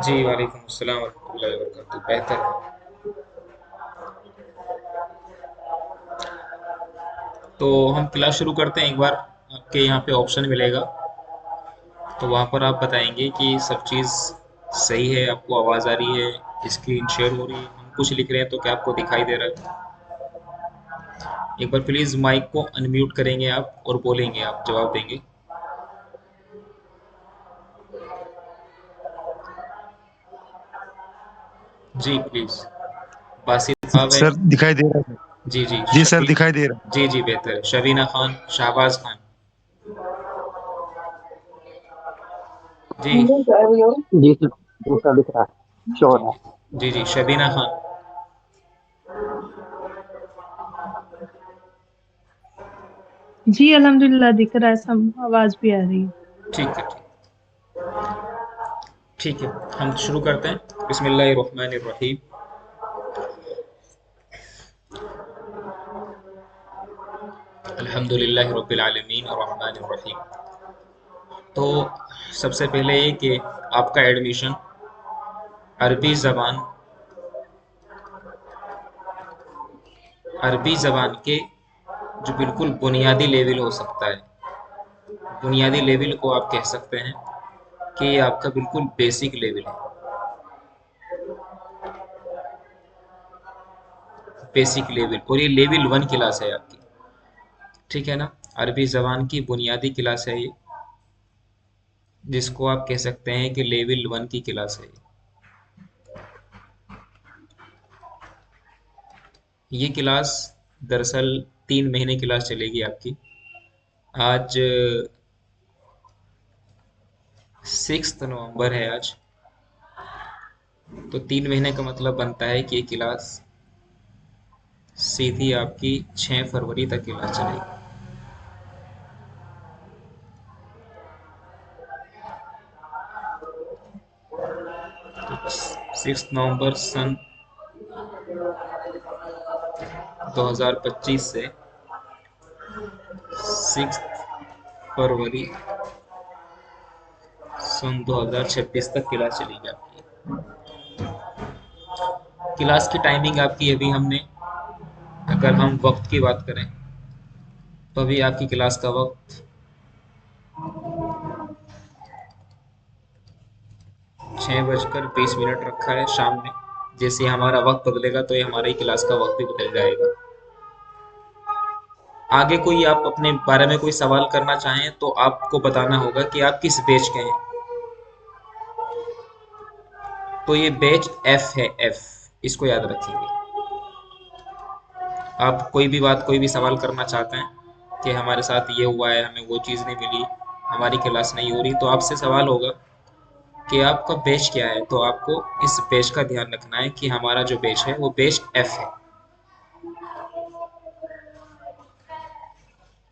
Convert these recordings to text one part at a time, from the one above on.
जी, वालेकुम अस्सलाम वरहमतुल्लाहि वबरकातुहू। बेहतर है। तो हम क्लास शुरू करते हैं। एक बार आपके यहाँ पे ऑप्शन मिलेगा, तो वहाँ पर आप बताएंगे कि सब चीज़ सही है, आपको आवाज़ आ रही है, स्क्रीन शेयर हो रही है, हम कुछ लिख रहे हैं तो क्या आपको दिखाई दे रहा है। एक बार प्लीज़ माइक को अनम्यूट करेंगे आप और बोलेंगे, आप जवाब देंगे। जी प्लीज़। बासित साहब है। सर दिखाई दे रहा है। जी जी जी सर शबी। दिखाई दे रहा जी जी बेहतर। शबीना खान, शहबाज खान। जी जी सर, दूसरा दिख रहा है, जी श्योर है। जी जी शबीना खान। जी अल्हम्दुलिल्लाह दिख रहा है, सब आवाज भी आ रही है। ठीक है ठीक। ठीक है, हम शुरू करते हैं। बिस्मिल्लाहिर्रहमानिर्रहीम। अल्हम्दुलिल्लाहि रब्बिल आलमीन अर्रहमानिर्रहीम। तो सबसे पहले ये कि आपका एडमिशन अरबी ज़बान के जो बिल्कुल बुनियादी लेवल हो सकता है, बुनियादी लेवल को आप कह सकते हैं कि ये आपका बिल्कुल बेसिक लेवल है। बेसिक लेवल, और ये लेवल 1 क्लास है आपकी। ठीक है ना। अरबी ज़बान की बुनियादी क्लास है ये, जिसको आप कह सकते हैं कि लेवल 1 की क्लास है ये क्लास दरअसल 3 महीने क्लास चलेगी आपकी। आज 6 नवंबर है आज। तो 3 महीने का मतलब बनता है कि ये क्लास सीधी आपकी 6 फरवरी तक क्लास चलेगी। तो 6 नवंबर सन 2025 से 6 फरवरी सन 2026 तक क्लास चलेगी आपकी। क्लास की टाइमिंग आपकी अभी हमने, अगर हम वक्त की बात करें, तो अभी आपकी क्लास का वक्त 6:20 रखा है शाम में। जैसे ही हमारा वक्त बदलेगा तो ये हमारी क्लास का वक्त भी बदल जाएगा। आगे कोई आप अपने बारे में कोई सवाल करना चाहें तो आपको बताना होगा कि आप किस बैच के हैं। तो ये बैच एफ है, एफ, इसको याद रखेंगे। आप कोई भी बात, कोई भी सवाल करना चाहते हैं कि हमारे साथ ये हुआ है, हमें वो चीज़ नहीं मिली, हमारी क्लास नहीं हो रही, तो आपसे सवाल होगा कि आपका बैच क्या है। तो आपको इस बैच का ध्यान रखना है कि हमारा जो बैच है वो बैच एफ है।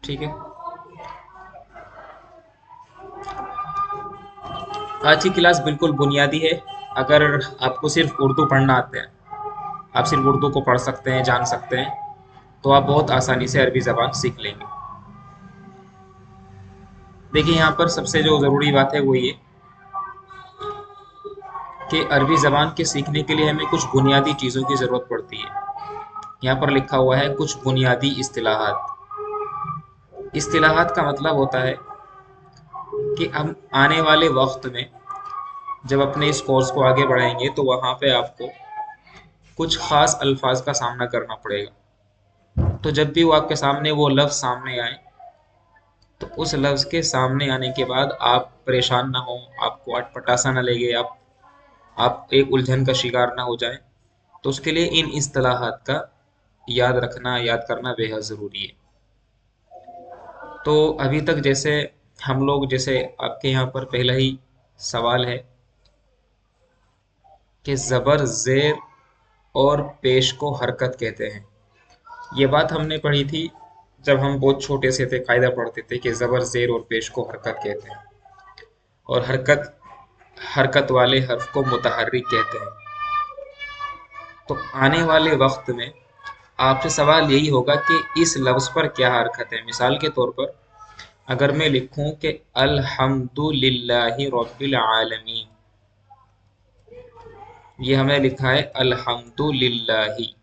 ठीक है। आज की क्लास बिल्कुल बुनियादी है। अगर आपको सिर्फ उर्दू पढ़ना आता है, आप सिर्फ उर्दू को पढ़ सकते हैं, जान सकते हैं, तो आप बहुत आसानी से अरबी ज़बान सीख लेंगे। देखिए, यहाँ पर सबसे जो ज़रूरी बात है वो ये कि अरबी ज़बान के सीखने के लिए हमें कुछ बुनियादी चीज़ों की ज़रूरत पड़ती है। यहाँ पर लिखा हुआ है कुछ बुनियादी इस्तिलाहात। इस्तिलाहात का मतलब होता है कि हम आने वाले वक्त में जब अपने इस कोर्स को आगे बढ़ाएंगे तो वहाँ पे आपको कुछ ख़ास अल्फाज का सामना करना पड़ेगा। तो जब भी वो आपके सामने वो लफ्ज़ सामने आए, तो उस लफ्ज़ के सामने आने के बाद आप परेशान ना हो, आपको अटपटा ना लगे, आप एक उलझन का शिकार ना हो जाए। तो उसके लिए इन इस्तिलाहात का याद रखना, याद करना बेहद ज़रूरी है। तो अभी तक जैसे हम लोग, जैसे आपके यहाँ पर पहला ही सवाल है कि ज़बर ज़ेर और पेश को हरकत कहते हैं। ये बात हमने पढ़ी थी जब हम बहुत छोटे से थे, कायदा पढ़ते थे कि ज़बर ज़ेर और पेश को हरकत कहते हैं, और हरकत हरकत वाले हर्फ को मुतहर्रिक कहते हैं। तो आने वाले वक्त में आपसे सवाल यही होगा कि इस लफ्ज़ पर क्या हरकत है। मिसाल के तौर पर अगर मैं लिखूं कि अल्हम्दुलिल्लाहि रब्बिल आलमीन, ये हमने लिखा है अल्हम्दुलिल्लाही।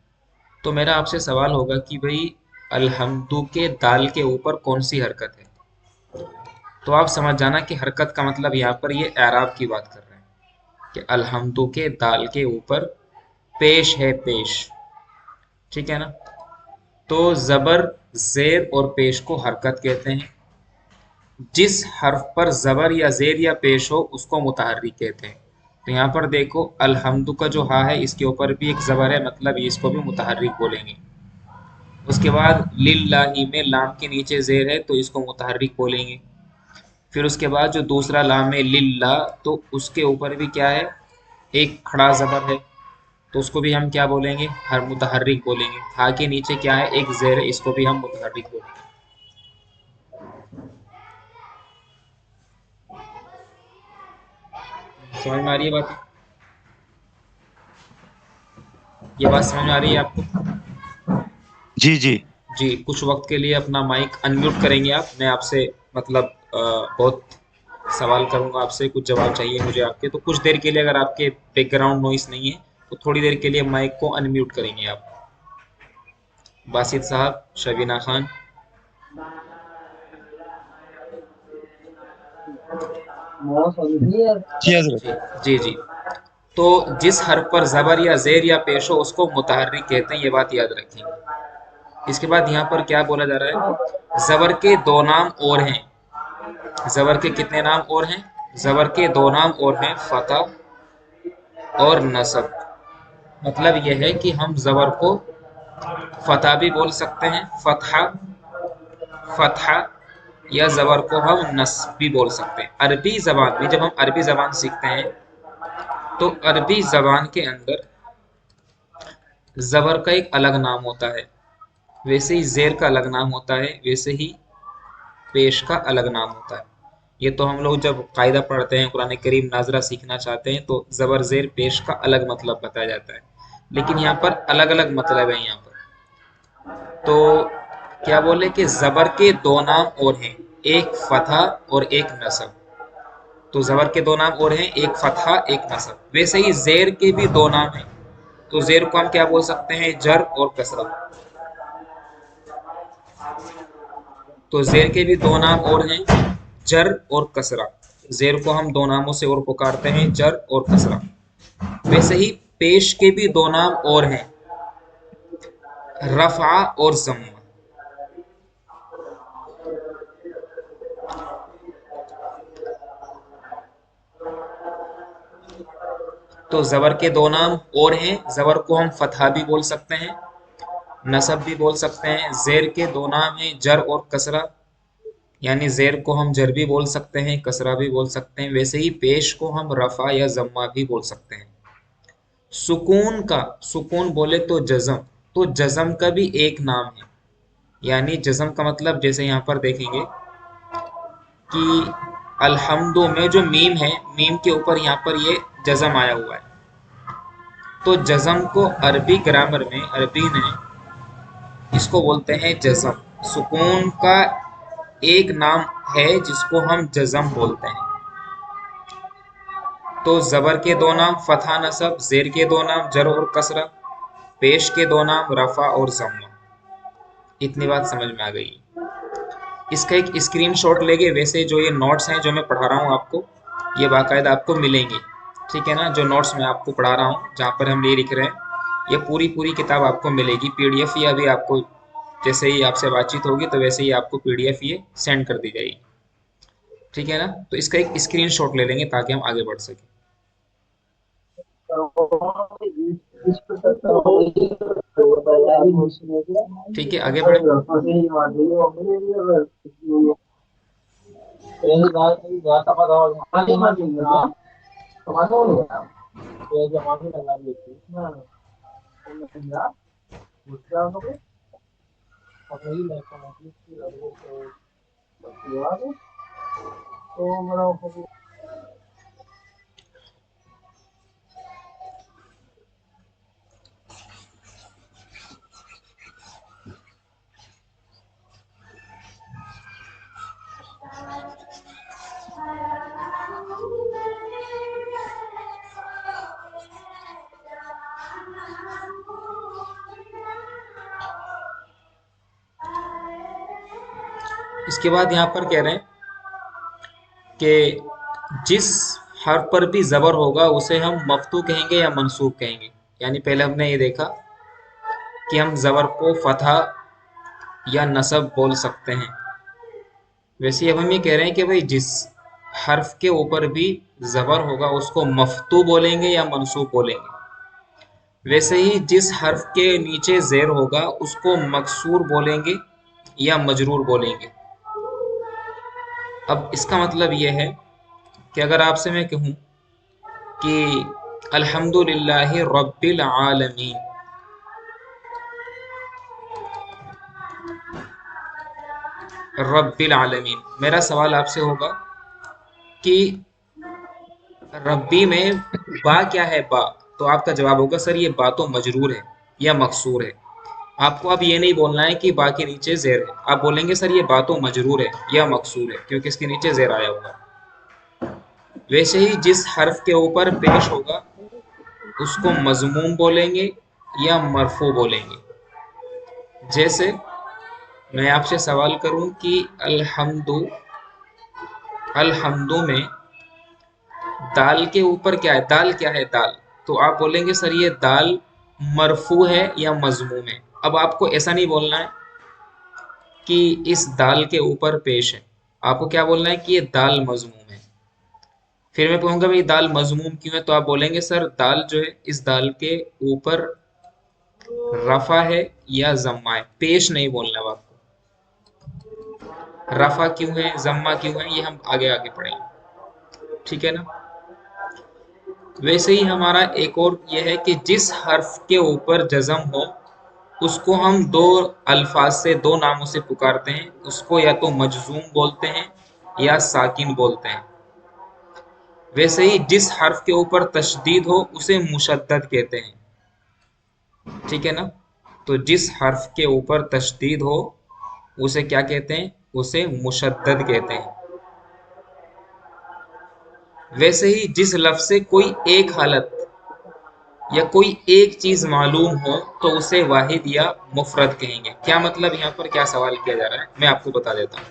तो मेरा आपसे सवाल होगा कि भाई अल्हम्दु के दाल के ऊपर कौन सी हरकत है। तो आप समझ जाना कि हरकत का मतलब यहाँ पर ये एराब की बात कर रहे हैं कि अल्हम्दु के दाल के ऊपर पेश है, पेश। ठीक है ना। तो जबर, जेर और पेश को हरकत कहते हैं। जिस हर्फ पर जबर या जेर या पेश हो उसको मुतहर्रिक कहते हैं। तो यहाँ पर देखो अल्हम्दु का जो हा है इसके ऊपर भी एक जबर है, मतलब इसको भी मुतहर्रिक बोलेंगे। उसके बाद लिल्लाही में लाम के नीचे जेर है तो इसको मुतहर्रिक बोलेंगे। फिर उसके बाद जो दूसरा लाम है लिल्ला, तो उसके ऊपर भी क्या है, एक खड़ा जबर है, तो उसको भी हम क्या बोलेंगे, हर मुतहर्रिक बोलेंगे। हा के नीचे क्या है, एक जेर है, इसको भी हम मुतहर्रिक बोलेंगे। समझ में आ रही है बात? ये बात समझ में आ रही है आपको? जी जी। जी, कुछ वक्त के लिए अपना माइक अनम्यूट करेंगे आप। मैं आपसे मतलब बहुत सवाल करूंगा आपसे, कुछ जवाब चाहिए मुझे आपके। तो कुछ देर के लिए अगर आपके बैकग्राउंड नॉइस नहीं है तो थोड़ी देर के लिए माइक को अनम्यूट करेंगे आप। बासित साहब, शबीना खान। जी हजरत। जी जी जी। तो जिस हर्फ पर जबर या जेर या पेश हो उसको मुतहर्रिक कहते हैं, ये बात याद रखेंगे। इसके बाद यहाँ पर क्या बोला जा रहा है, जबर के दो नाम और हैं। जबर के कितने नाम और हैं? जबर के दो नाम और हैं, फतह और नसब। मतलब यह है कि हम जबर को फतह भी बोल सकते हैं, फतहा, फतहा, या जबर को हम नस्ब भी बोल सकते हैं। अरबी जबान में जब हम अरबी जबान सीखते हैं तो अरबी जबान के अंदर जबर का एक अलग नाम होता है, वैसे ही जेर का अलग नाम होता है, वैसे ही पेश का अलग नाम होता है। ये तो हम लोग जब कायदा पढ़ते हैं, कुरान करीम नाजरा सीखना चाहते हैं तो जबर जेर पेश का अलग मतलब बताया जाता है। लेकिन यहाँ पर अलग अलग मतलब है। यहाँ पर तो क्या बोले कि जबर के दो नाम और हैं, एक फतहा और एक नसब। तो जबर के दो नाम और हैं, एक फतहा एक नसब। वैसे ही जेर के भी दो नाम हैं, तो जेर को हम क्या बोल सकते हैं, जर और कसरा। तो जेर के भी दो नाम और हैं, जर और कसरा। जेर को हम दो नामों से और पुकारते हैं, जर और कसरा। वैसे ही पेश के भी दो नाम और हैं, रफा और जम्मा। तो जबर के दो नाम और हैं, जबर को हम फतहा भी बोल सकते हैं, नसब भी बोल सकते हैं। जेर के दो नाम हैं, जर और कसरा, यानी जेर को हम जर भी बोल सकते हैं, कसरा भी बोल सकते हैं। वैसे ही पेश को हम रफा या जम्मा भी बोल सकते हैं। सुकून का, सुकून बोले तो जज़म, तो जज़म का भी एक नाम है। यानी जज़म का मतलब जैसे यहाँ पर देखेंगे कि अल्हम्दु में जो मीम है, मीम के ऊपर यहाँ पर ये जज़म आया हुआ है। तो जज़म को अरबी ग्रामर में, अरबी ने इसको बोलते हैं जज़म। सुकून का एक नाम है जिसको हम जज़म बोलते हैं। तो ज़बर के दो नाम फतहा नसब, ज़ेर के दो नाम जर और कसरा, पेश के दो नाम रफ़ा और ज़म्मा। इतनी बात समझ में आ गई। इसका एक स्क्रीनशॉट लेके, वैसे जो ये नोट्स हैं जो मैं पढ़ा रहा हूँ आपको, ये बाकायदा आपको मिलेंगे। ठीक है ना। जो नोट्स मैं आपको पढ़ा रहा हूँ जहाँ पर हम ये लिख रहे हैं, ये पूरी पूरी किताब आपको मिलेगी पीडीएफ, या अभी आपको जैसे ही आपसे बातचीत होगी तो वैसे ही आपको पीडीएफ ये सेंड कर दी जाएगी। ठीक है ना। तो इसका एक स्क्रीनशॉट ले लेंगे ताकि हम आगे बढ़ सकें। ठीक है, आगे बढ़े। इसके बाद यहाँ पर कह रहे हैं कि जिस हर्फ पर भी जबर होगा उसे हम मफ्तू कहेंगे या मंसूब कहेंगे। यानी पहले हमने ये देखा कि हम जबर को फतहा या नसब बोल सकते हैं, वैसे ही अब हम ये कह रहे हैं कि भाई जिस हर्फ के ऊपर भी जबर होगा उसको मफ्तू बोलेंगे या मंसूब बोलेंगे। वैसे ही जिस हर्फ के नीचे जेर होगा उसको मकसूर बोलेंगे या मजरूर बोलेंगे। अब इसका मतलब ये है कि अगर आपसे मैं कहूँ कि अल्हम्दुलिल्लाहि रब्बिल आलमीन, रब्बिल आलमीन, मेरा सवाल आपसे होगा कि रब्बी में बा क्या है, बा, तो आपका जवाब होगा सर ये बा तो मजरूर है या मकसूर है। आपको अब ये नहीं बोलना है कि बा के नीचे जेर है, आप बोलेंगे सर ये बा तो मजरूर है या मकसूर है क्योंकि इसके नीचे जेर आया हुआ है। वैसे ही जिस हर्फ के ऊपर पेश होगा उसको मजमूम बोलेंगे या मरफू बोलेंगे। जैसे मैं आपसे सवाल करूं कि अल्हम्दु, अल्हम्दु में दाल के ऊपर क्या है, दाल क्या है, दाल, तो आप बोलेंगे सर ये दाल मरफू है या मजमूम है। अब आपको ऐसा नहीं बोलना है कि इस दाल के ऊपर पेश है, आपको क्या बोलना है कि ये दाल मजमूम है। फिर मैं कहूँगा भाई दाल मजमूम क्यों है, तो आप बोलेंगे सर दाल जो है इस दाल के ऊपर रफा है या जम्मा है, पेश नहीं बोलना है आपको। रफा क्यों है, जम्मा क्यों है, ये हम आगे आगे पढ़ेंगे, ठीक है ना। वैसे ही हमारा एक और ये है कि जिस हर्फ के ऊपर जज़म हो उसको हम दो अल्फाज से, दो नामों से पुकारते हैं, उसको या तो मजजूम बोलते हैं या साकिन बोलते हैं। वैसे ही जिस हर्फ के ऊपर तशदीद हो उसे मुशद्दद कहते हैं, ठीक है ना। तो जिस हर्फ के ऊपर तशदीद हो उसे क्या कहते हैं, उसे मुशद्दद कहते हैं। वैसे ही जिस लफ्ज से कोई एक हालत या कोई एक चीज मालूम हो तो उसे वाहिद या मुफरद कहेंगे। क्या मतलब, यहाँ पर क्या सवाल किया जा रहा है मैं आपको बता देता हूँ।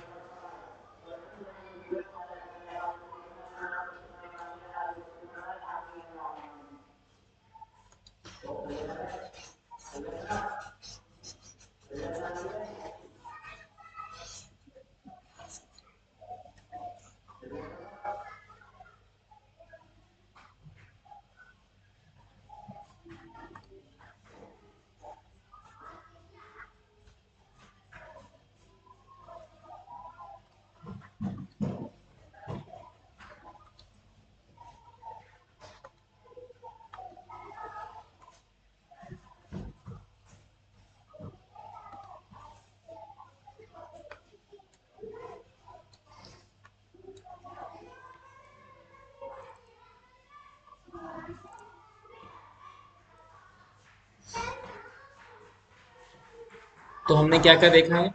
तो हमने क्या क्या देखा है,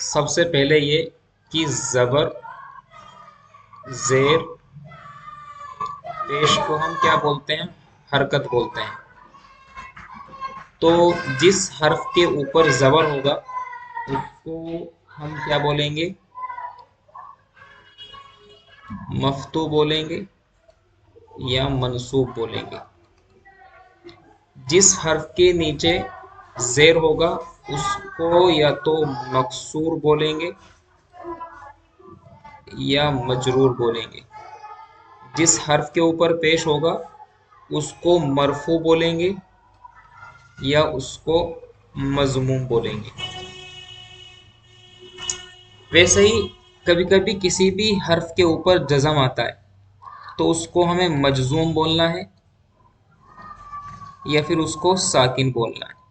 सबसे पहले ये कि जबर जेर पेश को हम क्या बोलते हैं, हरकत बोलते हैं। तो जिस हर्फ के ऊपर जबर होगा उसको हम क्या बोलेंगे, मफ्तू बोलेंगे या मंसूब बोलेंगे। जिस हर्फ के नीचे जेर होगा उसको या तो मकसूर बोलेंगे या मजरूर बोलेंगे। जिस हर्फ के ऊपर पेश होगा उसको मरफू बोलेंगे या उसको मजमूम बोलेंगे। वैसे ही कभी कभी किसी भी हर्फ के ऊपर जज़म आता है तो उसको हमें मजजूम बोलना है या फिर उसको साकिन बोलना है।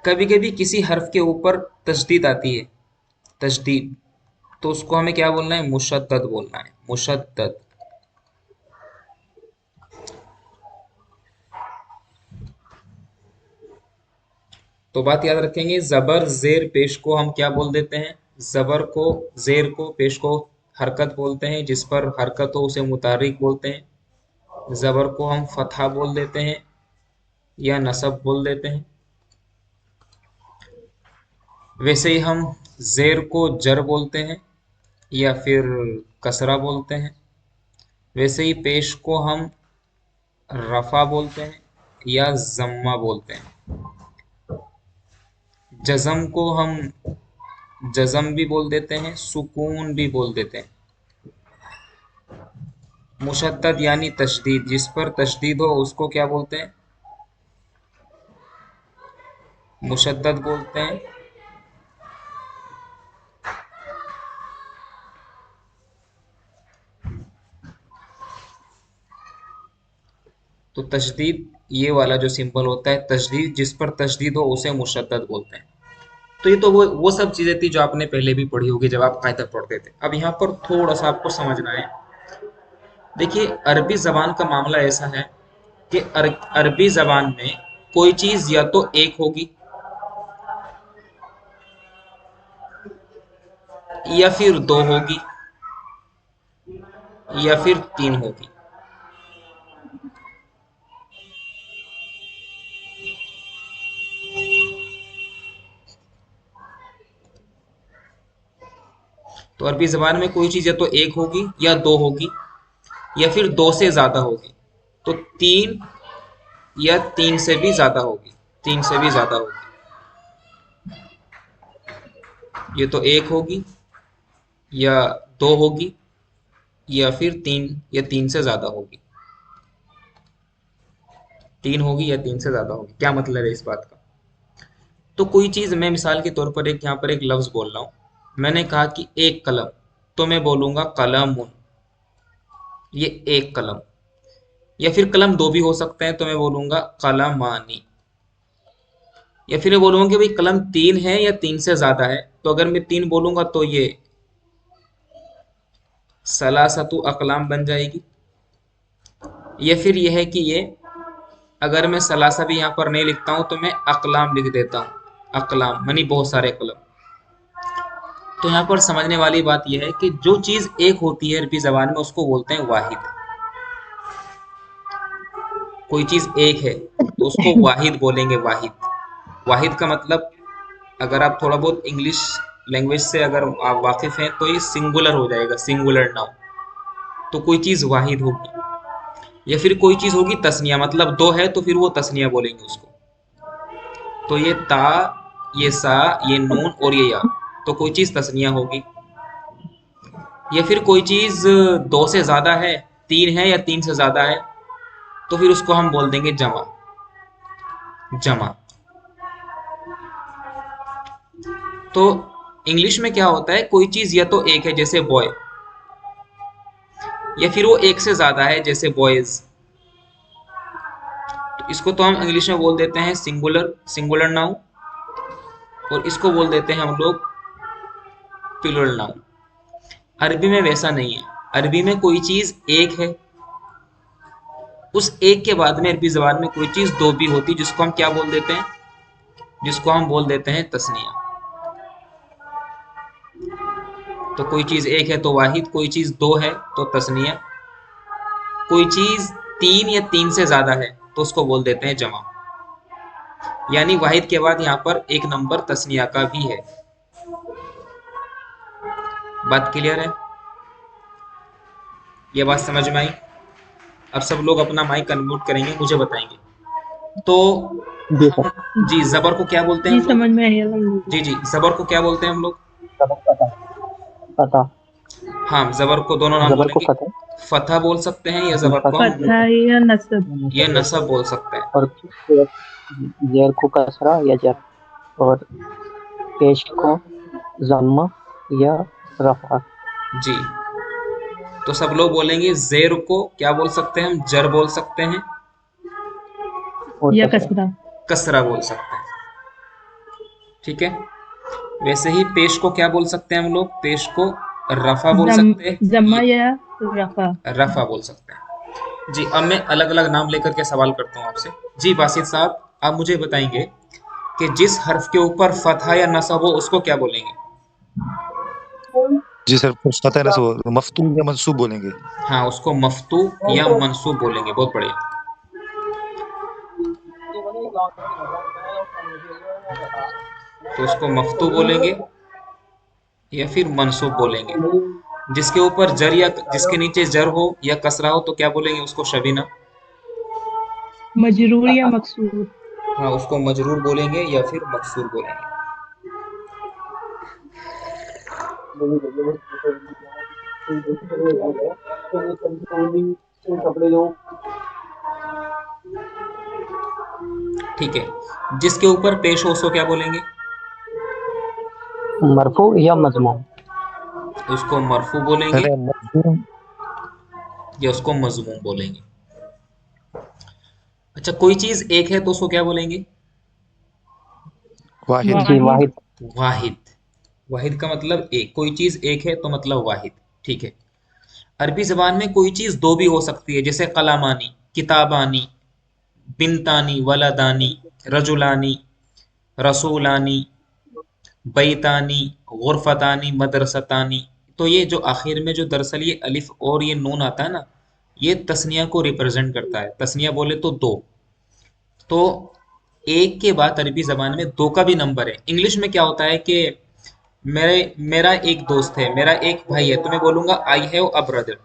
कभी कभी किसी हर्फ के ऊपर तशदीद आती है, तशदीद, तो उसको हमें क्या बोलना है, मुशद्दद बोलना है, मुशद्दद। तो बात याद रखेंगे, जबर जेर पेश को हम क्या बोल देते हैं, जबर को, जेर को, पेश को हरकत बोलते हैं, जिस पर हरकत हो उसे मुतारिक बोलते हैं। जबर को हम फतहा बोल देते हैं या नसब बोल देते हैं। वैसे ही हम जेर को जर बोलते हैं या फिर कसरा बोलते हैं। वैसे ही पेश को हम रफा बोलते हैं या जम्मा बोलते हैं। जज़म को हम जज़म भी बोल देते हैं, सुकून भी बोल देते हैं। मुशद्दद यानी तशदीद, जिस पर तशदीद हो उसको क्या बोलते हैं? मुशद्दद बोलते हैं। तो तशदीद ये वाला जो सिंबल होता है, तशदीद, जिस पर तशदीद हो उसे मुशद्दद बोलते हैं। तो ये तो वो सब चीजें थी जो आपने पहले भी पढ़ी होगी जब आप कायदा पढ़ते थे। अब यहाँ पर थोड़ा सा आपको समझना है। देखिए, अरबी जबान का मामला ऐसा है कि अरबी जबान में कोई चीज या तो एक होगी या फिर दो होगी या फिर तीन होगी। तो अरबी जबान में कोई चीज या तो एक होगी या दो होगी या फिर दो से ज्यादा होगी। तो तीन या तीन से भी ज्यादा होगी, तीन से भी ज्यादा होगी। ये तो एक होगी या दो होगी या फिर तीन या तीन से ज्यादा होगी। तीन होगी या तीन से ज्यादा होगी। क्या मतलब है इस बात का? तो कोई चीज, मैं मिसाल के तौर पर यहाँ पर एक लफ्ज बोल रहा हूं। मैंने कहा कि एक कलम, तो मैं बोलूंगा कलमुन, ये एक कलम। या फिर कलम दो भी हो सकते हैं, तो मैं बोलूंगा कलमानी। या फिर मैं बोलूंगा कि भाई कलम तीन है या तीन से ज्यादा है, तो अगर मैं तीन बोलूंगा तो ये सलासतु अकलाम बन जाएगी। या फिर यह है कि ये, अगर मैं सलासा भी यहाँ पर नहीं लिखता हूं तो मैं अकलाम लिख देता हूँ। अकलाम मानी बहुत सारे कलम। तो यहाँ पर समझने वाली बात यह है कि जो चीज एक होती है अरबी जबान में उसको बोलते हैं वाहिद। कोई चीज एक है तो उसको वाहिद बोलेंगे, वाहिद। वाहिद का मतलब, अगर आप थोड़ा बहुत इंग्लिश लैंग्वेज से अगर आप वाकिफ हैं तो ये सिंगुलर हो जाएगा, सिंगुलर नाउन। तो कोई चीज वाहिद होगी। या फिर कोई चीज होगी तस्निया, मतलब दो है तो फिर वो तस्निया बोलेंगे उसको। तो ये ता, ये सा, ये नून और ये या, तो कोई चीज तस्निया होगी। या फिर कोई चीज दो से ज्यादा है, तीन है या तीन से ज्यादा है, तो फिर उसको हम बोल देंगे जमा, जमा। तो इंग्लिश में क्या होता है, कोई चीज या तो एक है जैसे बॉय, या फिर वो एक से ज्यादा है जैसे बॉयज। तो इसको तो हम इंग्लिश में बोल देते हैं सिंगुलर, सिंगुलर नाउन। और इसको बोल देते हैं हम लोग प्लूरल नाउन। अरबी में वैसा नहीं है। अरबी में कोई चीज एक है, उस एक के बाद में अरबी जबान में कोई चीज दो भी होती है, जिसको हम क्या बोल देते हैं, जिसको हम बोल देते हैं तस्निया। तो कोई चीज एक है तो वाहिद, कोई चीज दो है तो तस्निया, कोई चीज तीन या तीन से ज्यादा है तो उसको बोल देते हैं जमा। यानी वाहिद के बाद यहाँ पर एक नंबर तस्निया का भी है। बात क्लियर है? ये बात समझ में आई? अब सब लोग अपना माइक अनम्यूट करेंगे, मुझे बताएंगे। तो जी सर। हम, जी, जबर को क्या बोलते हैं जी हम लोग? समझ में आई अल्हम्दुलिल्लाह। जी जी, जबर को क्या बोलते हैं हम लोग? पता पता हाँ, जबर को दोनों नाम जबर को बोलेंगे। फतेह, फतह बोल सकते हैं या जबर को हम फतहा या नसब। ये नसब बोल सकते हैं। और जेर को कसरा या जर, और पेश को जम्मा या रफा। जी, तो सब लोग बोलेंगे जेर को क्या बोल सकते हैं हम? जर बोल सकते हैं और या कसरा। कसरा। कसरा बोल सकते हैं। ठीक है। वैसे ही पेश को क्या बोल सकते हैं हम लोग? पेश को रफा बोल सकते हैं, जम्मा या रफा। रफा बोल सकते हैं। जी, अब मैं अलग अलग नाम लेकर के सवाल करता हूँ आपसे। जी बासित साहब, आप मुझे बताएंगे कि जिस हर्फ के ऊपर फतहा या नसब हो उसको क्या बोलेंगे? जी सर, फतह नस्ब, मफ्तूह या मंसूब बोलेंगे। हाँ, उसको मफ्तू या मंसूब बोलेंगे। बहुत बढ़िया। तो उसको मफ्तू बोलेंगे या फिर मनसूब बोलेंगे। जिसके ऊपर जर या जिसके नीचे जर हो या कसरा हो तो क्या बोलेंगे उसको शबीना? मजरूर या मकसूर। हाँ, उसको मजरूर बोलेंगे या फिर मकसूर बोलेंगे। ठीक है, जिसके ऊपर पेश हो उसको क्या बोलेंगे? मरफू या मजमूम। उसको मरफू बोलेंगे अरे मजदूर या उसको मजमूम बोलेंगे। अच्छा, कोई चीज एक है तो उसको क्या बोलेंगे? वाहिद। जी वाहिद। वाहिद। वाहिद। वाहिद का मतलब एक, कोई चीज एक है तो मतलब वाहिद। ठीक है। अरबी जबान में कोई चीज दो भी हो सकती है, जैसे कलामानी, किताबानी, बिनतानी, वलदानी, रजुलानी, रसूलानी, बैतानी, गुरफतानी, मदरसतानी। तो ये जो आखिर में जो दरअसल ये अलिफ और ये नून आता है ना, ये तस्निया को रिप्रेजेंट करता है। तस्निया बोले तो दो। तो एक के बाद अरबी जबान में दो का भी नंबर है। इंग्लिश में क्या होता है कि मेरा एक दोस्त है, मेरा एक भाई है, तो मैं बोलूंगा आई हैव अ ब्रदर।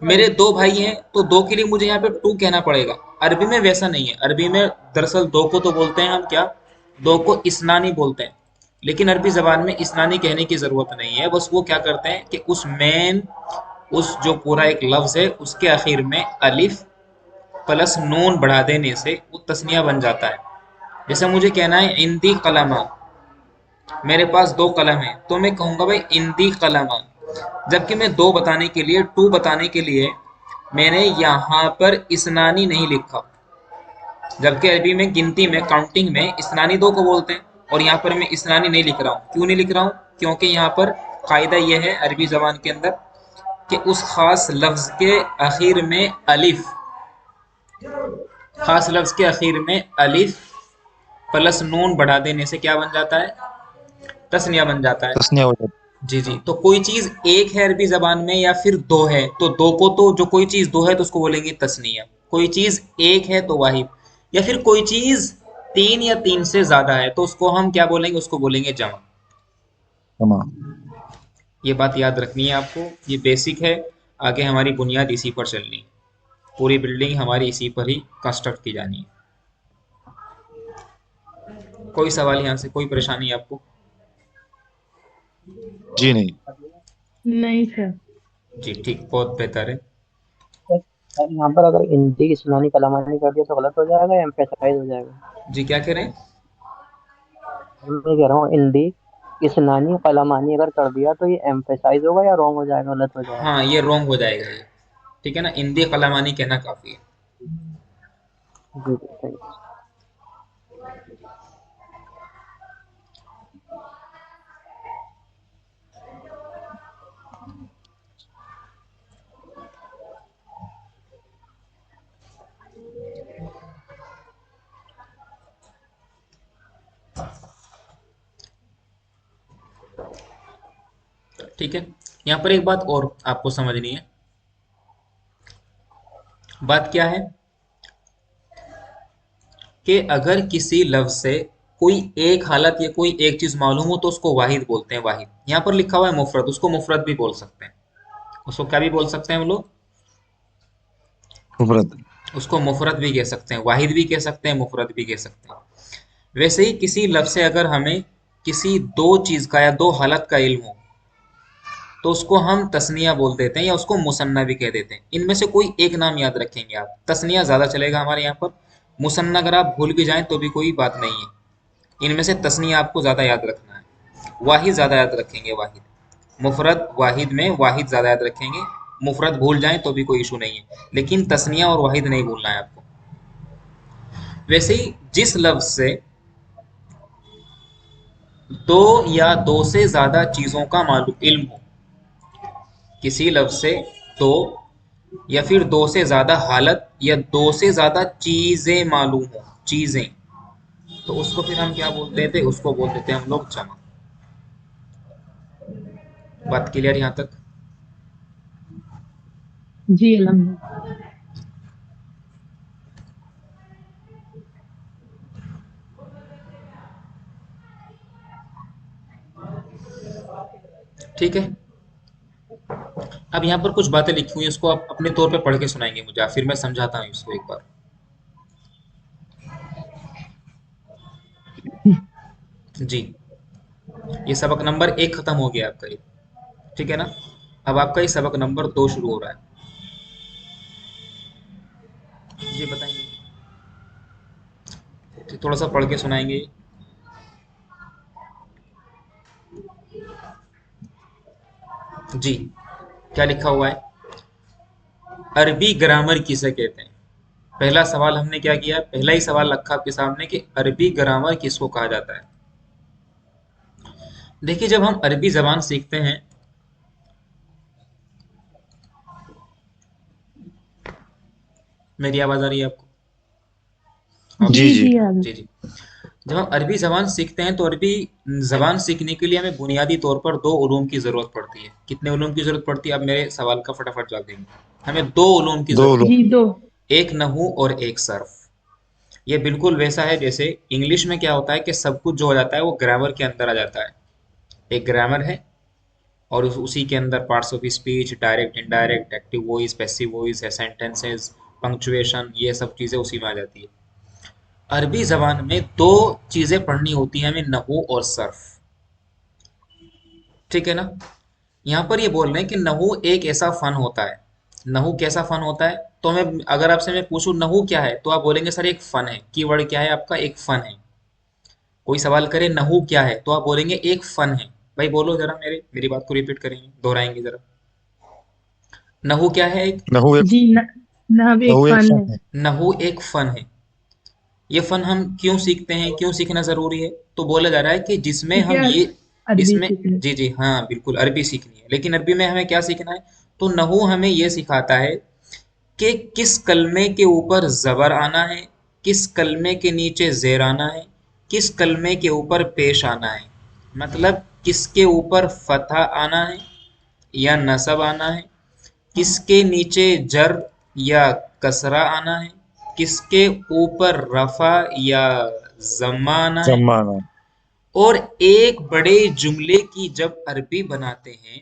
मेरे दो भाई हैं तो दो के लिए मुझे यहाँ पे टू कहना पड़ेगा। अरबी में वैसा नहीं है। अरबी में दरअसल दो को तो बोलते हैं हम क्या, दो को इसनानी बोलते हैं। लेकिन अरबी जबान में इसनानी कहने की जरूरत नहीं है। बस वो क्या करते हैं कि उस जो पूरा एक लफ्ज है उसके आखिर में अलिफ प्लस नून बढ़ा देने से वो तस्निया बन जाता है। जैसे मुझे कहना है इंदी कलमा, मेरे पास दो कलम है, तो मैं कहूंगा भाई इंदी कलमा। जबकि मैं दो बताने के लिए, टू बताने के लिए मैंने यहाँ पर इसनानी नहीं लिखा। जबकि अरबी में गिनती में, काउंटिंग में इसनानी दो को बोलते हैं, और यहाँ पर मैं इसनानी नहीं लिख रहा हूँ। क्यों नहीं लिख रहा हूँ? क्योंकि यहाँ पर कायदा यह है अरबी जबान के अंदर कि उस खास लफ्ज के आखिर में अलिफ, खास लफ्ज के आखिर में अलिफ प्लस नून बढ़ा देने से क्या बन जाता है? तस्निया बन जाता है। तस्निया हो जाती। जी जी। तो कोई चीज एक है अरबी जबान में या फिर दो है, तो दो को तो, जो कोई चीज दो है तो उसको बोलेंगे तस्निया। कोई चीज एक है तो वाहिद। या फिर कोई चीज तीन या तीन से ज्यादा है तो उसको हम क्या बोलेंगे? उसको बोलेंगे जमा। तमाम। ये बात याद रखनी है आपको, ये बेसिक है। आगे हमारी बुनियाद इसी पर चलनी है। पूरी बिल्डिंग हमारी इसी पर ही कंस्ट्रक्ट की जानी है। कोई सवाल यहाँ से, कोई परेशानी आपको? जी नहीं। नहीं सर। जी ठीक, बहुत बेहतर है। यहाँ पर अगर हिंदी की सुनानी कलामानी कर दिया तो गलत हो जाएगा या एम्फेसाइज हो जाएगा? जी क्या कह रहे हैं? मैं कह रहा हूँ हिंदी की सुनानी कलामानी अगर कर दिया तो ये एम्फेसाइज होगा या रॉन्ग हो जाएगा, गलत हो जाएगा? हाँ, ये रॉन्ग हो जाएगा ये। ठीक है ना, इंदी कलामानी कहना काफी है। जी जी सही। ठीक है। यहाँ पर एक बात और आपको समझनी है। बात क्या है कि अगर किसी लफ्ज से कोई एक हालत या कोई एक चीज मालूम हो तो उसको वाहिद बोलते हैं। वाहिद यहाँ पर लिखा हुआ है मुफरद, उसको मुफरद भी बोल सकते हैं। उसको क्या भी बोल सकते हैं हम लोग? मुफरत। उसको मुफरद भी कह सकते हैं, वाहिद भी कह सकते हैं, मुफरद भी कह सकते हैं। वैसे ही किसी लफ्ज से अगर हमें किसी दो चीज का या दो हालत का इल्म हो तो उसको हम तस्निया बोल देते हैं या उसको मुसन्ना भी कह देते हैं। इनमें से कोई एक नाम याद रखेंगे आप, तस्निया ज्यादा चलेगा हमारे यहाँ पर। मुसन्ना अगर आप भूल भी जाएं तो भी कोई बात नहीं है। इनमें से तस्निया आपको ज्यादा याद रखना है। वाहिद ज्यादा याद रखेंगे, वाहिद। मुफरद वाहिद में वाहिद ज्यादा याद रखेंगे। मुफरद भूल जाएं तो भी कोई इशू नहीं है, लेकिन तस्निया और वाहिद नहीं भूलना है आपको। वैसे ही जिस लफ्ज से दो या दो से ज्यादा चीजों का मालूम इल्म हो, किसी लफ्ज से दो या फिर दो से ज्यादा हालत या दो से ज्यादा चीजें मालूम हो, चीजें, तो उसको फिर हम क्या बोल देते हैं? उसको बोल देते हैं हम लोग जमा। बात क्लियर यहाँ तक? जी अल्हम्दुलिल्लाह। ठीक है। अब यहाँ पर कुछ बातें लिखी हुई हैं, इसको आप अपने तौर पे पढ़ के सुनाएंगे मुझे, फिर मैं समझाता हूँ इसको एक बार। जी, ये सबक नंबर 1 खत्म हो गया आपका ये, ठीक है ना। अब आपका ये सबक नंबर 2 शुरू हो रहा है। जी बताएंगे, तो थोड़ा सा पढ़ के सुनाएंगे। जी, क्या लिखा हुआ है? अरबी ग्रामर किसे कहते हैं? पहला सवाल हमने क्या किया, पहला ही सवाल रखा आपके सामने कि अरबी ग्रामर किसको कहा जाता है। देखिए, जब हम अरबी जबान सीखते हैं, मेरी आवाज आ रही है आपको? आप जी जी जी। जी आगे। जी जी। जब हम अरबी जबान सीखते हैं तो अरबी जबान सीखने के लिए हमें बुनियादी तौर पर दो उलूम की जरूरत पड़ती है। कितने उलूम की जरूरत पड़ती है? अब मेरे सवाल का फटाफट जवाब देंगे। हमें दो उलूम की दो जरूरत लोग। जी पड़ती दो। है, एक नहू और एक सर्फ। ये बिल्कुल वैसा है जैसे इंग्लिश में क्या होता है कि सब कुछ जो हो जाता है वो ग्रामर के अंदर आ जाता है। एक ग्रामर है और उसी के अंदर parts of speech, direct, indirect, active voice, passive voice है, सेंटेंसेस, पंक्चुएशन, ये सब चीजें उसी में आ जाती है। अरबी जबान में दो चीजें पढ़नी होती हैं हमें, नहू और सर्फ, ठीक है ना। यहाँ पर ये बोल रहे हैं कि नहू एक ऐसा फन होता है। नहू कैसा फन होता है? तो मैं अगर आपसे मैं पूछूं नहू क्या है, तो आप बोलेंगे सर एक फन है। कीवर्ड क्या है आपका? एक फन है। कोई सवाल करे नहू क्या है, तो आप बोलेंगे एक फन है। भाई बोलो जरा, मेरी बात को रिपीट करेंगे, दोहराएंगे जरा। नहू क्या है? एक नहु एक जी नाव एक नहु एक फन फन है। है। नहू एक फन है। ये फन हम क्यों सीखते हैं, क्यों सीखना जरूरी है? तो बोला जा रहा है कि जिसमें क्योंकि हम ये, अरबी इसमें, सीखने। जी जी हाँ बिल्कुल, अरबी सीखनी है। लेकिन अरबी में हमें क्या सीखना है? तो नहू हमें ये सिखाता है कि किस कलमे के ऊपर जबर आना है, किस कलमे के नीचे जेर आना है, किस कलमे के ऊपर पेश आना है। मतलब किसके ऊपर फतह आना है या नसब आना है, किसके नीचे जर या कसरा आना है, किसके ऊपर रफा या जम्मा आना है। जमाना। और एक बड़े जुमले की जब अरबी बनाते हैं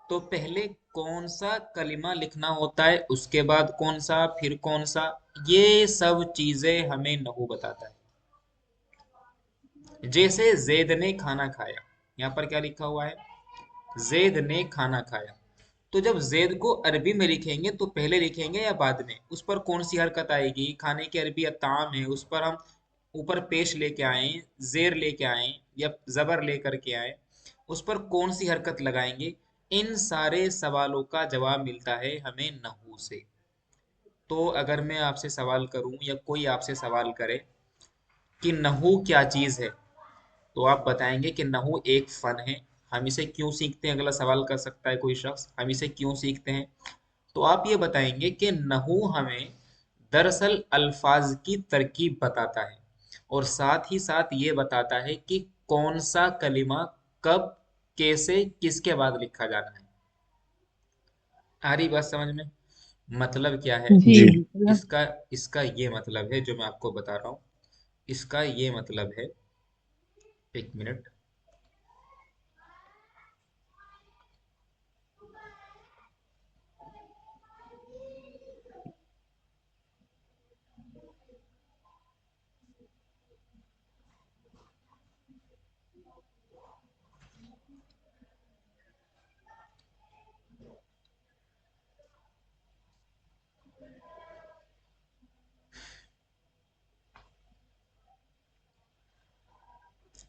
तो पहले कौन सा कलिमा लिखना होता है, उसके बाद कौन सा, फिर कौन सा, ये सब चीजें हमें नहू बताता है। जैसे जैद ने खाना खाया, यहाँ पर क्या लिखा हुआ है? जैद ने खाना खाया। तो जब जैद को अरबी में लिखेंगे तो पहले लिखेंगे या बाद में? उस पर कौन सी हरकत आएगी? खाने की अरबी अताम है, उस पर हम ऊपर पेश लेके आए, जेर लेके आए या जबर लेकर के आए, उस पर कौन सी हरकत लगाएंगे? इन सारे सवालों का जवाब मिलता है हमें नहू से। तो अगर मैं आपसे सवाल करूं या कोई आपसे सवाल करे कि नहू क्या चीज है, तो आप बताएंगे कि नहू एक फन है। हम इसे क्यों सीखते हैं? अगला सवाल कर सकता है कोई शख्स, हम इसे क्यों सीखते हैं? तो आप ये बताएंगे कि नहू हमें दरअसल अल्फाज की तरकीब बताता है और साथ ही साथ ये बताता है कि कौन सा कलिमा कब, कैसे, किसके बाद लिखा जाना है। आ रही बात समझ में? मतलब क्या है जी जी। मतलब। इसका? इसका ये मतलब है जो मैं आपको बता रहा हूँ, इसका ये मतलब है, एक मिनट।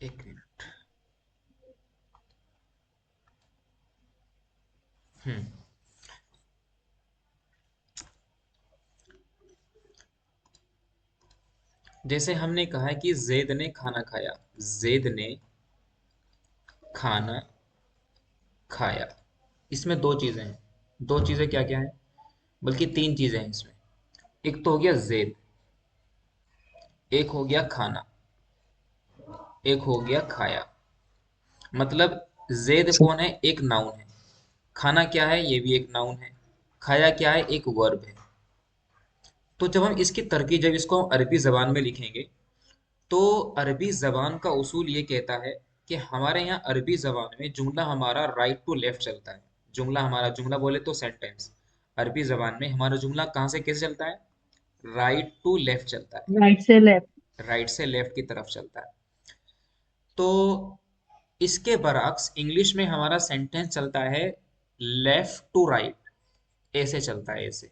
एक मिनट। हम्म। जैसे हमने कहा है कि जैद ने खाना खाया, जैद ने खाना खाया, इसमें दो चीजें हैं। दो चीजें क्या क्या हैं? बल्कि तीन चीजें हैं इसमें। एक तो हो गया जैद, एक हो गया खाना, एक हो गया खाया। मतलब जैद सर, कौन है? एक नाउन है। खाना क्या है? ये भी एक नाउन है। खाया क्या है? एक वर्ब है। तो जब हम इसकी तरकीब, जब इसको हम अरबी जबान में लिखेंगे, तो अरबी जबान का उसूल ये कहता है कि हमारे यहाँ अरबी जबान में जुमला हमारा राइट टू लेफ्ट चलता है। जुमला बोले तो सेंटेंस, अरबी जबान में हमारा जुमला कहाँ से कैसे चलता है? राइट टू लेफ्ट चलता है, राइट से लेफ्ट। राइट से लेफ्ट की तरफ चलता है। तो इसके बरअक्स इंग्लिश में हमारा सेंटेंस चलता है लेफ्ट टू राइट, ऐसे चलता है ऐसे।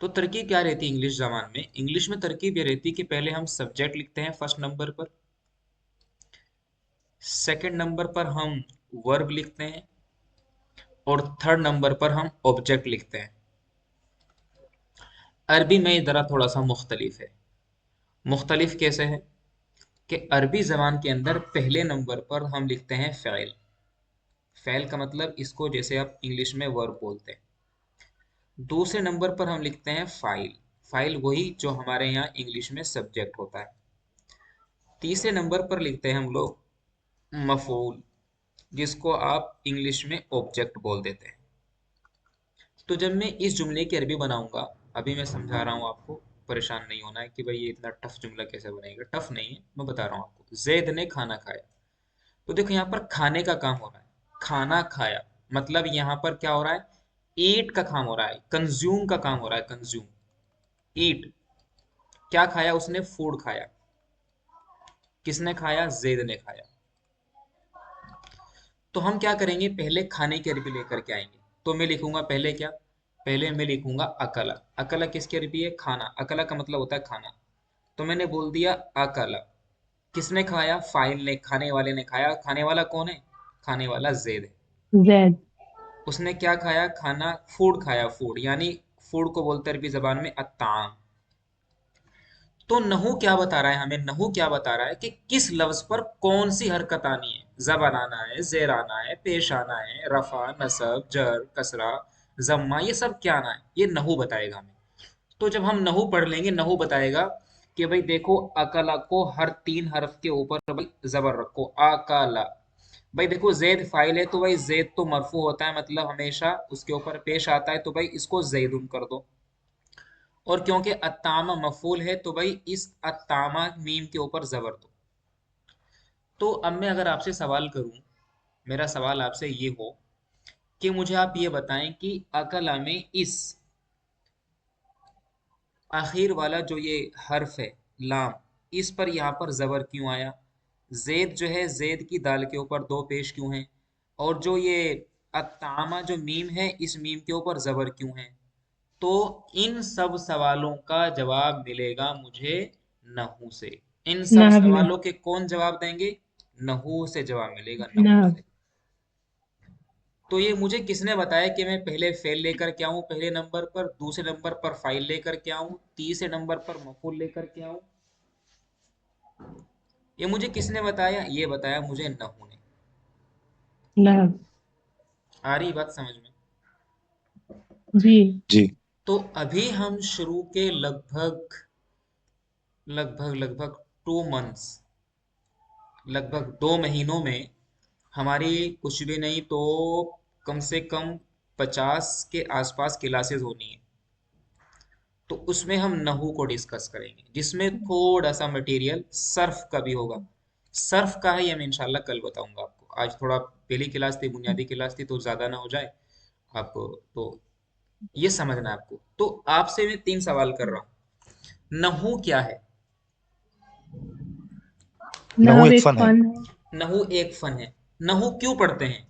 तो तरकीब क्या रहती है इंग्लिश जबान में? इंग्लिश में तरकीब ये रहती है कि पहले हम सब्जेक्ट लिखते हैं फर्स्ट नंबर पर, सेकंड नंबर पर हम वर्ब लिखते हैं, और थर्ड नंबर पर हम ऑब्जेक्ट लिखते हैं। अरबी में ज़रा थोड़ा सा मुख्तलिफ है। मुख्तलिफ कैसे है कि अरबी ज़बान के अंदर पहले नंबर पर हम लिखते हैं फ़ैल। फ़ैल का मतलब इसको जैसे आप इंग्लिश में वर्ब बोलते हैं। दूसरे नंबर पर हम लिखते हैं फ़ाइल। फ़ाइल वही जो हमारे यहाँ इंग्लिश में सब्जेक्ट होता है। तीसरे नंबर पर लिखते हैं हम लोग मफ़ूल, जिसको आप इंग्लिश में ऑब्जेक्ट बोल देते हैं। तो जब मैं इस जुमले की अरबी बनाऊंगा, अभी मैं समझा रहा हूँ आपको, परेशान नहीं होना है कि भाई ये इतना टफ जुमला कैसे बनेगा। टफ नहीं है, मैं बता रहा हूँ आपको। जैद ने खाना खाया, तो देखो यहाँ पर खाने का काम हो रहा है, खाना खाया, मतलब यहाँ पर क्या हो रहा है? ईट का काम हो रहा है, कंज्यूम का काम हो रहा है, कंज्यूम, ईट। क्या खाया उसने? फूड खाया। किसने खाया? जैद ने खाया। तो हम क्या करेंगे, पहले खाने की अरबी लेकर के आएंगे। तो मैं लिखूंगा पहले क्या? पहले मैं लिखूंगा अकला। अकला किसकी अरबी है? खाना। अकला का मतलब होता है खाना। तो मैंने बोल दिया अकला। किसने खाया? फाइल ने, खाने वाले ने खाया। खाने वाला कौन है? खाने वाला जैद है। जेड। उसने क्या खाया? खाना, फूड खाया। फूड यानी फूड को बोलते हैं अरबी जबान में अत्ताम। तो नहू क्या बता रहा है हमें? नहू क्या बता रहा है कि किस लफ्ज पर कौन सी हरकत आनी है। जबर आना है, जेर आना है, पेश आना है, रफा, नसब, जर, कसरा, जम्मा, ये सब क्या आना है, ये नहू बताएगा हमें। तो जब हम नहू पढ़ लेंगे, नहू बताएगा कि भाई देखो, अकला को हर तीन हरफ के ऊपर भाई जबर रखो, अकला। भाई देखो, जैद फाइल है तो भाई जैद तो मरफू होता है, मतलब हमेशा उसके ऊपर पेश आता है, तो भाई इसको जैदुन कर दो। और क्योंकि अत्तामा मफूल है, तो भाई इस अत्तामा मीम के ऊपर जबर दो। तो अब मैं अगर आपसे सवाल करूं, मेरा सवाल आपसे ये हो कि मुझे आप ये बताएं कि अकला में इस आखिर वाला जो ये हर्फ है लाम, इस पर यहाँ पर जबर क्यों आया? जेद जो है, जेद की दाल के ऊपर दो पेश क्यों हैं? और जो ये अत्तामा जो मीम है, इस मीम के ऊपर जबर क्यों है? तो इन सब सवालों का जवाब मिलेगा मुझे नहू से। इन सब नहव में। सवालों के कौन जवाब देंगे? नहू से जवाब मिलेगा, नहू नहव। से। तो ये मुझे किसने बताया कि मैं पहले फेल लेकर के आऊं पहले नंबर पर, दूसरे नंबर पर फाइल लेकर के आऊं, तीसरे नंबर पर मफूल लेकर के आऊं? ये मुझे किसने बताया? ये बताया मुझे नहू ने। नहव। आ रही बात समझ में? जी। जी। तो अभी हम शुरू के लगभग लगभग 2 मंथ्स, लगभग 2 महीनों में हमारी कुछ भी नहीं तो कम से कम 50 के आसपास क्लासेस होनी है। तो उसमें हम नहू को डिस्कस करेंगे, जिसमें थोड़ा सा मटेरियल सर्फ का भी होगा। सर्फ का है ये मैं इंशाल्लाह कल बताऊंगा आपको। आज थोड़ा पहली क्लास थी, बुनियादी क्लास थी, तो ज़्यादा ना हो जाए आपको। तो ये समझना है आपको। तो आपसे मैं 3 सवाल कर रहा हूँ। नहू क्या है? नहू नहव एक एक फन है। फन है। नहू एक फन है। नहू क्यों पढ़ते हैं?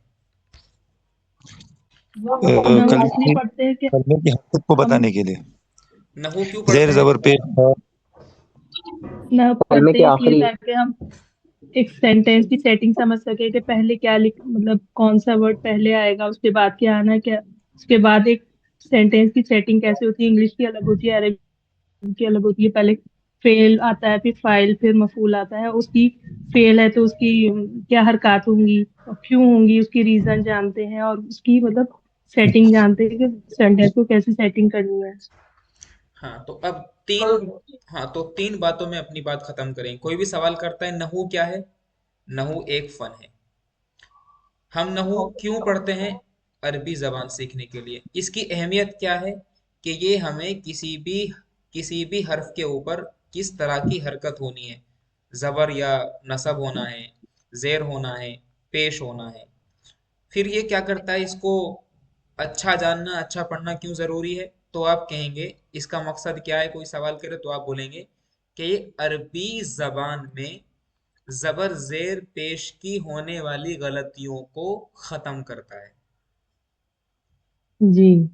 नहव इसलिए कलमे पढ़ते हैं कि कलमे की हरकत को हम बताने के लिए। नहू क्यों जेर पढ़ते हैं? जबर पेश था। नहव कलमे पढ़ते के हैं इसलिए आखिरी। ताकि हम एक सेंटेंस की सेटिंग समझ सके कि पहले क्या लिख, मतलब कौन सा वर्ड पहले आएगा, उसके बाद क्या आना है, क्या उसके बाद एक सेंटेंस की सेटिंग कैसे होती है। इंग्लिश की अलग होती है, अरबी की अलग होती है। पहले फेल आता है, फिर फाइल, फिर मफूल आता है। उसकी फेल है तो उसकी क्या हरकत होंगी और क्यों होंगी, उसकी रीजन जानते हैं, और उसकी मतलब सेटिंग जानते हैं कि सेंटेंस को कैसे सेटिंग करनी है। हाँ तो अब तीन, हाँ तो 3 बातों में अपनी बात खत्म करें। कोई भी सवाल करता है नहू क्या है? नहू एक फन है। हम नहू क्यों पढ़ते हैं? अरबी जबान सीखने के लिए। इसकी अहमियत क्या है कि ये हमें किसी भी हर्फ के ऊपर किस तरह की हरकत होनी है, जबर या नसब होना है, जेर होना है, पेश होना है। फिर ये क्या करता है, इसको अच्छा जानना, अच्छा पढ़ना क्यों जरूरी है? तो आप कहेंगे इसका मकसद क्या है, कोई सवाल करे तो आप बोलेंगे कि ये अरबी जबान में जबर जेर पेश की होने वाली गलतियों को खत्म करता है। जी।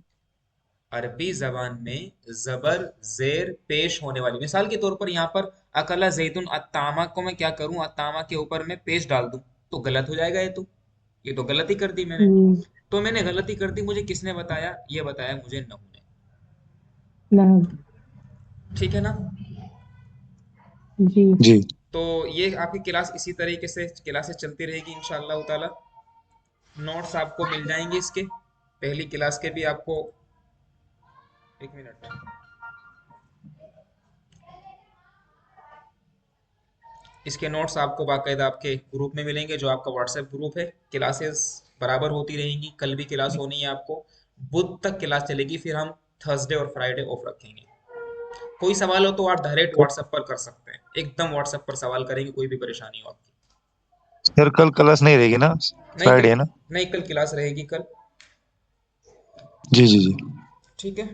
अरबी जबान में जबर जेर पेश होने वाली, मिसाल के तौर पर यहाँ पर अकला जैतुन अत्तामा को मैं क्या करूं, अत्तामा के ऊपर मैं पेश डाल दूं तो गलत हो जाएगा। ये तो गलती कर दी मैंने। जी। तो मैंने गलती कर दी, मुझे किसने बताया? ये बताया मुझे नहू ने। ना। ठीक है ना? जी। जी। तो ये आपकी क्लास इसी तरीके से क्लासेस चलती रहेगी इंशाअल्लाह ताला। नोट्स आपको मिल जाएंगे इसके, पहली क्लास के भी आपको। एक मिनट में, इसके नोट्स आपको बाकायदा आपके ग्रुप में मिलेंगे, जो आपका व्हाट्सएप ग्रुप है। क्लासेस बराबर होती रहेंगी, कल भी क्लास होनी है आपको, बुध तक क्लास चलेगी, फिर हम थर्सडे और फ्राइडे ऑफ रखेंगे। कोई सवाल हो तो आप डायरेक्ट तो व्हाट्सएप पर कर सकते हैं, एकदम व्हाट्सएप पर सवाल करेंगे, कोई भी परेशानी हो आपकी। सर कल क्लास नहीं रहेगी ना? नहीं कल, फ्राइडे है ना? नहीं कल क्लास रहेगी कल। जी जी जी। ठीक है।